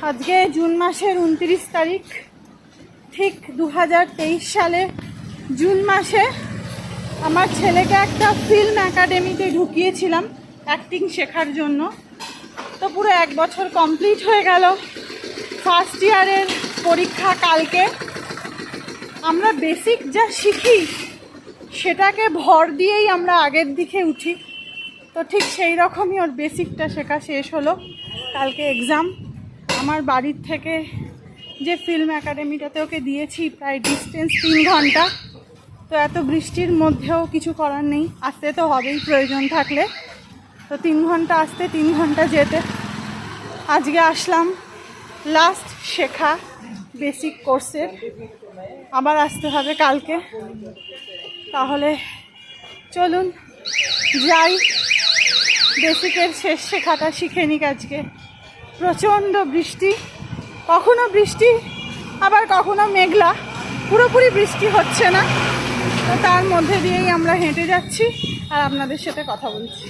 আজকে জুন মাসের 29 তারিখ, ঠিক 2023 সালে জুন মাসে আমার ছেলেকে একটা ফিল্ম একাডেমিতে ঢুকিয়েছিলাম অ্যাক্টিং শেখার জন্য। তো পুরো 1 বছর কমপ্লিট হয়ে গেল। ফার্স্ট ইয়ারের পরীক্ষা কালকে। আমরা বেসিক যা শিখি সেটাকে ভর দিয়েই আমরা আগের দিকে উঠি। তো ঠিক সেই রকমই ওর বেসিকটা শেখা শেষ হলো। কালকে এক্সাম। আমার বাড়ির থেকে যে ফিল্ম একাডেমিটাতে ওকে দিয়েছি প্রায় ডিস্টেন্স 3 ঘন্টা। তো এত বৃষ্টির মধ্যেও কিছু করার নেই, আসতে তো হবেই প্রয়োজন থাকলে। তো 3 ঘন্টা আসতে 3 ঘন্টা যেতে। আজকে আসলাম লাস্ট শেখা বেসিক কোর্সের, আবার আসতে হবে কালকে। তাহলে চলুন যাই, বেসিকের শেষ শেখাটা শিখে নিক আজকে। প্রচণ্ড বৃষ্টি, কখনো বৃষ্টি আবার কখনো মেঘলা, পুরোপুরি বৃষ্টি হচ্ছে না। তো তার মধ্যে দিয়েই আমরা হেঁটে যাচ্ছি আর আপনাদের সাথে কথা বলছি।